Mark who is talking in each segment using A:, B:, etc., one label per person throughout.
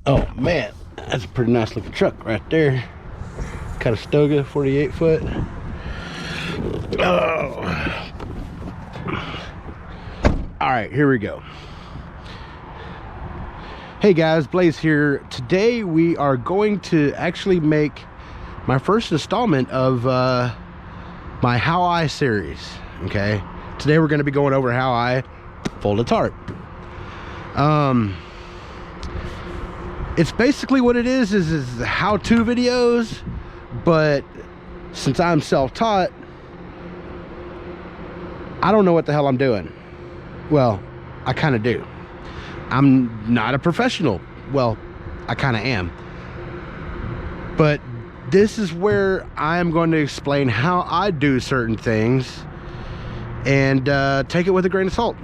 A: Oh man, that's a pretty nice looking truck right there. Conestoga 48 foot. Oh. All right, here we go. Hey guys, Blaze here. Today we are going to actually make my first installment of my How I series. Okay, today we're going to be going over how I fold a tarp. It's basically what it is how-to videos, but since I'm self-taught, I don't know what the hell I'm doing. Well, I kind of do. I'm not a professional. Well, I kind of am. But this is where I'm going to explain how I do certain things and take it with a grain of salt,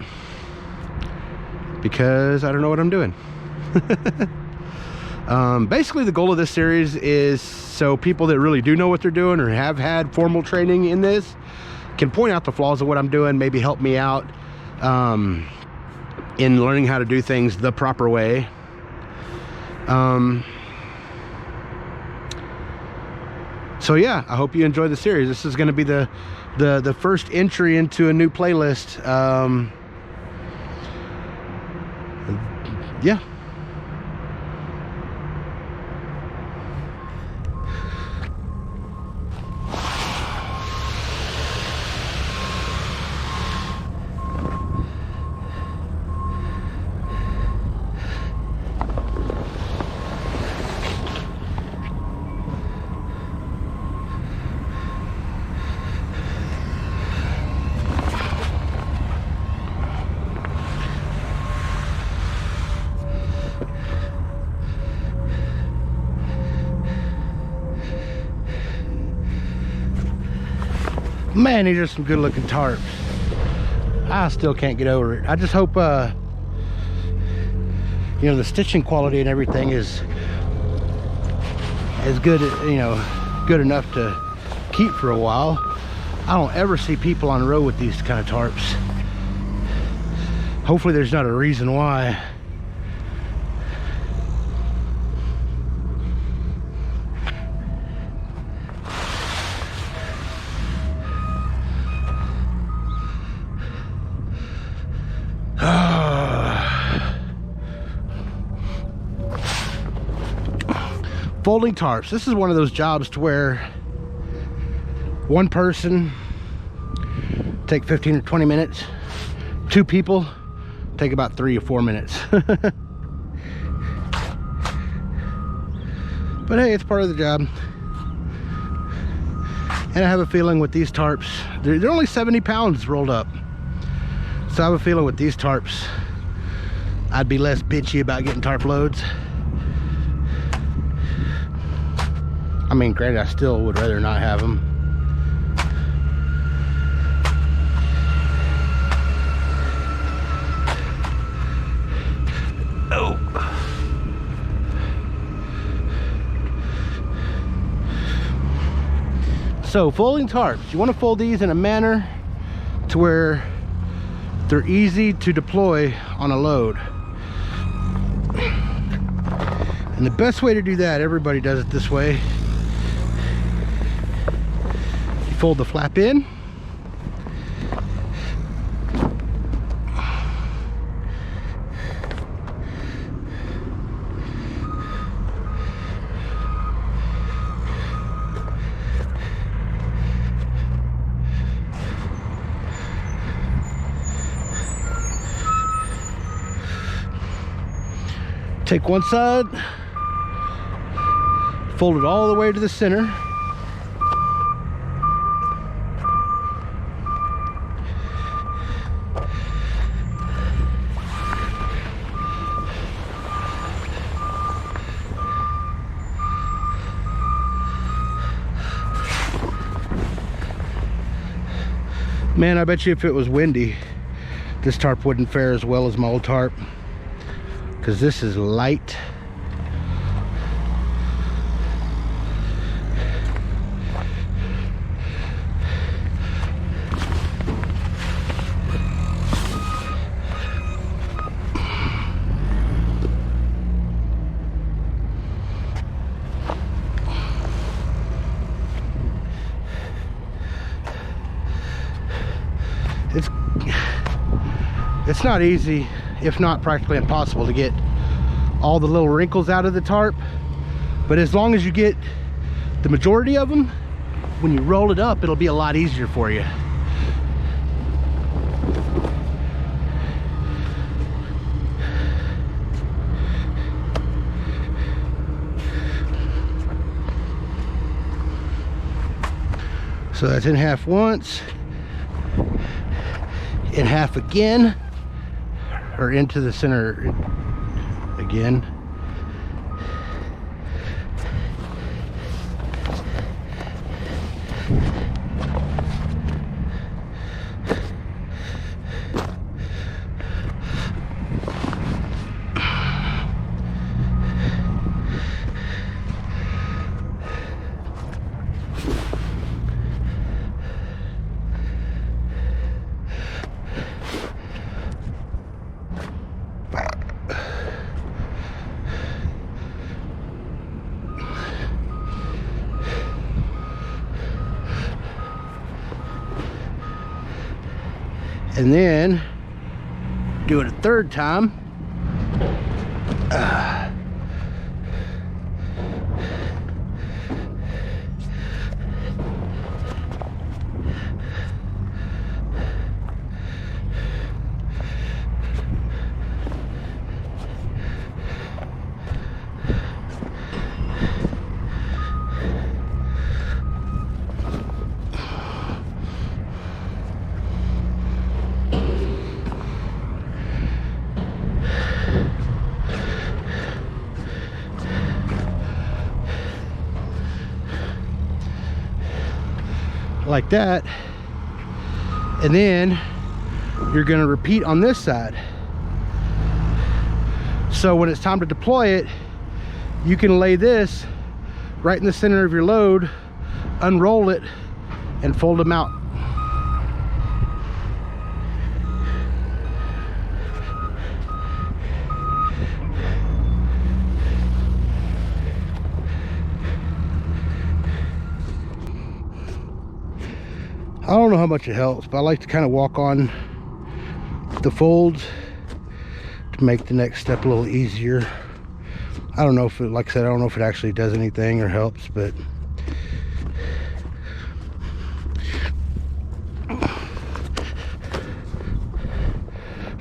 A: because I don't know what I'm doing. Basically the goal of this series is so people that really do know what they're doing or have had formal training in this can point out the flaws of what I'm doing, maybe help me out in learning how to do things the proper way. So yeah, I hope you enjoy the series. This is going to be the first entry into a new playlist. Yeah. Man, these are some good looking tarps. I still can't get over it. I just hope you know, the stitching quality and everything is good, you know, good enough to keep for a while. I don't ever see people on the road with these kind of tarps. Hopefully there's not a reason why. Folding tarps. This is one of those jobs to where one person take 15 or 20 minutes. Two people take about 3 or 4 minutes. But hey, it's part of the job. And I have a feeling with these tarps, they're only 70 pounds rolled up. So I have a feeling with these tarps, I'd be less bitchy about getting tarp loads. I mean, granted, I still would rather not have them. Oh. So, folding tarps. You want to fold these in a manner to where they're easy to deploy on a load. And the best way to do that, everybody does it this way. Fold the flap in. Take one side, fold it all the way to the center. Man, I bet you if it was windy, this tarp wouldn't fare as well as my old tarp, because this is light. It's not easy, if not practically impossible, to get all the little wrinkles out of the tarp, but as long as you get the majority of them, when you roll it up, it'll be a lot easier for you. So that's in half once, in half again, or into the center again. And then do it a third time. Like that, and then you're going to repeat on this side. So when it's time to deploy it, you can lay this right in the center of your load, unroll it, and fold them out. I don't know how much it helps, but I like to kind of walk on the folds to make the next step a little easier. I don't know if it, like I said, I don't know if it actually does anything or helps, but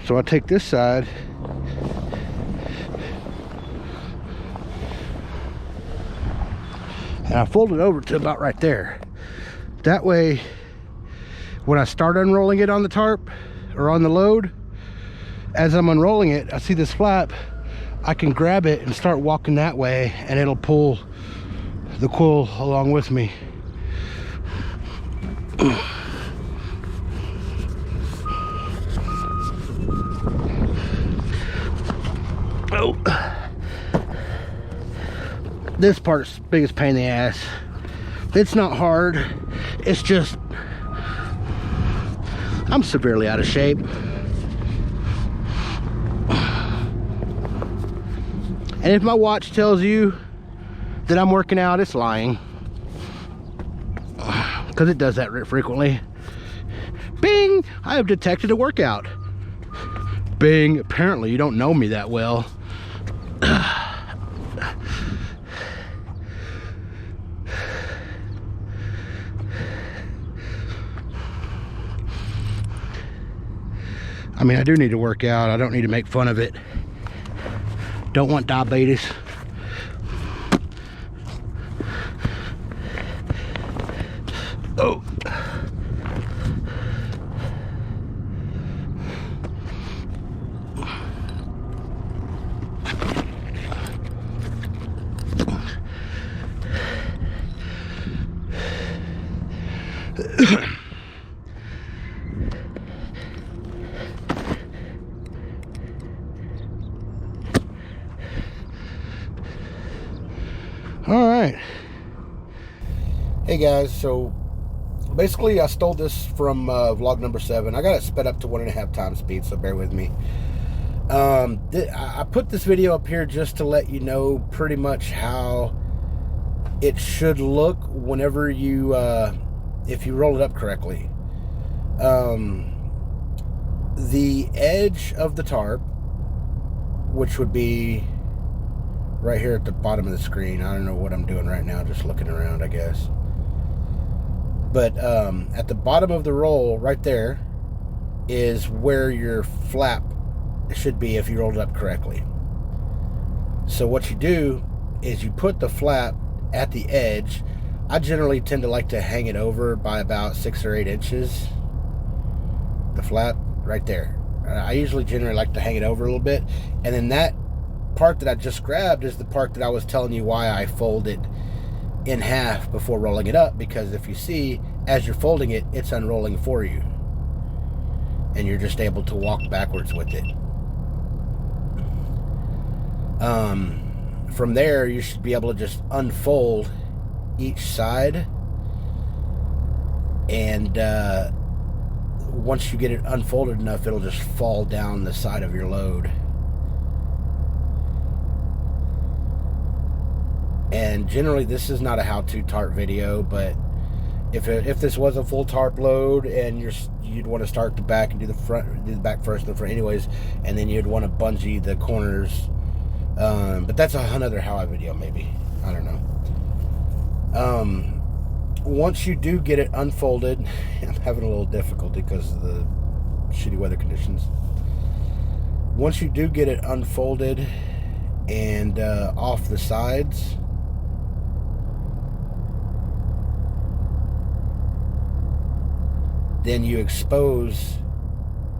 A: so I take this side and I fold it over to about right there. That way, when I start unrolling it on the tarp or on the load, as I'm unrolling it, I see this flap, I can grab it and start walking that way, and it'll pull the quill along with me. Oh, this part's the biggest pain in the ass. It's not hard, it's just I'm severely out of shape. And if my watch tells you that I'm working out, it's lying, because it does that frequently. Bing! I have detected a workout. Bing! Apparently you don't know me that well. I mean, I do need to work out. I don't need to make fun of it. Don't want diabetes. Oh. All right. Hey guys, so basically I stole this from vlog number 7. I got it sped up to 1.5 times speed, so bear with me. I put this video up here just to let you know pretty much how it should look whenever you if you roll it up correctly. the edge of the tarp, which would be right here at the bottom of the screen. I don't know what I'm doing right now, just looking around, I guess. But at the bottom of the roll, right there, is where your flap should be if you rolled it up correctly. So what you do is you put the flap at the edge. I generally tend to like to hang it over by about 6 or 8 inches. The flap right there. I usually generally like to hang it over a little bit. And then that part that I just grabbed is the part that I was telling you why I fold it in half before rolling it up, because if you see, as you're folding it, it's unrolling for you. And you're just able to walk backwards with it. From there, you should be able to just unfold each side, and once you get it unfolded enough, it'll just fall down the side of your load. And generally, this is not a how-to tarp video, but if this was a full tarp load and you'd want to start the back and do the front, do the back first and the front anyways, and then you'd want to bungee the corners. But that's another how I video, maybe. I don't know. Once you do get it unfolded, I'm having a little difficulty because of the shitty weather conditions. Once you do get it unfolded and off the sides, then you expose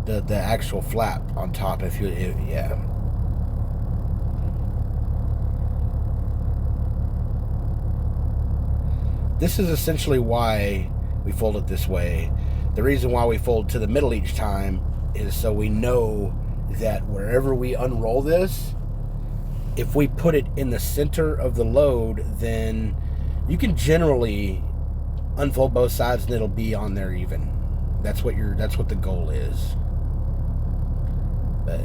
A: the actual flap on top. Yeah. This is essentially why we fold it this way. The reason why we fold to the middle each time is so we know that wherever we unroll this, if we put it in the center of the load, then you can generally unfold both sides and it'll be on there even. That's what the goal is. But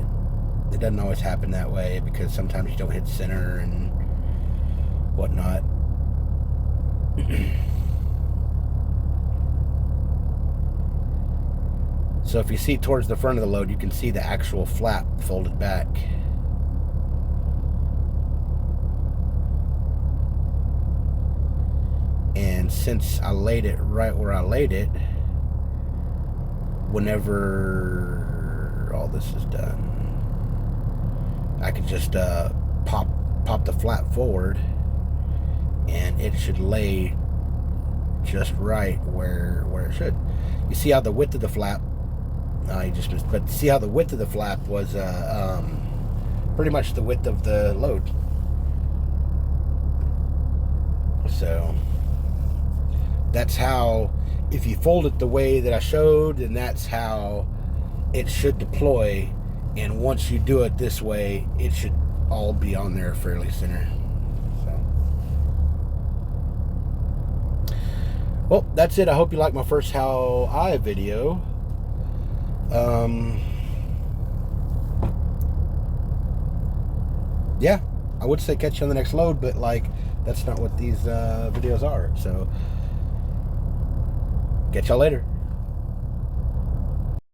A: it doesn't always happen that way because sometimes you don't hit center and whatnot. So if you see towards the front of the load, you can see the actual flap folded back. And since I laid it right where I laid it, whenever all this is done, I could just pop the flap forward, and it should lay just right where it should. You see how the width of the flap, but see how the width of the flap was pretty much the width of the load. So that's how, if you fold it the way that I showed, then that's how it should deploy. And once you do it this way, it should all be on there fairly center. Well, that's it. I hope you like my first how I video. Yeah, I would say catch you on the next load, but like, that's not what these videos are. So, catch y'all later.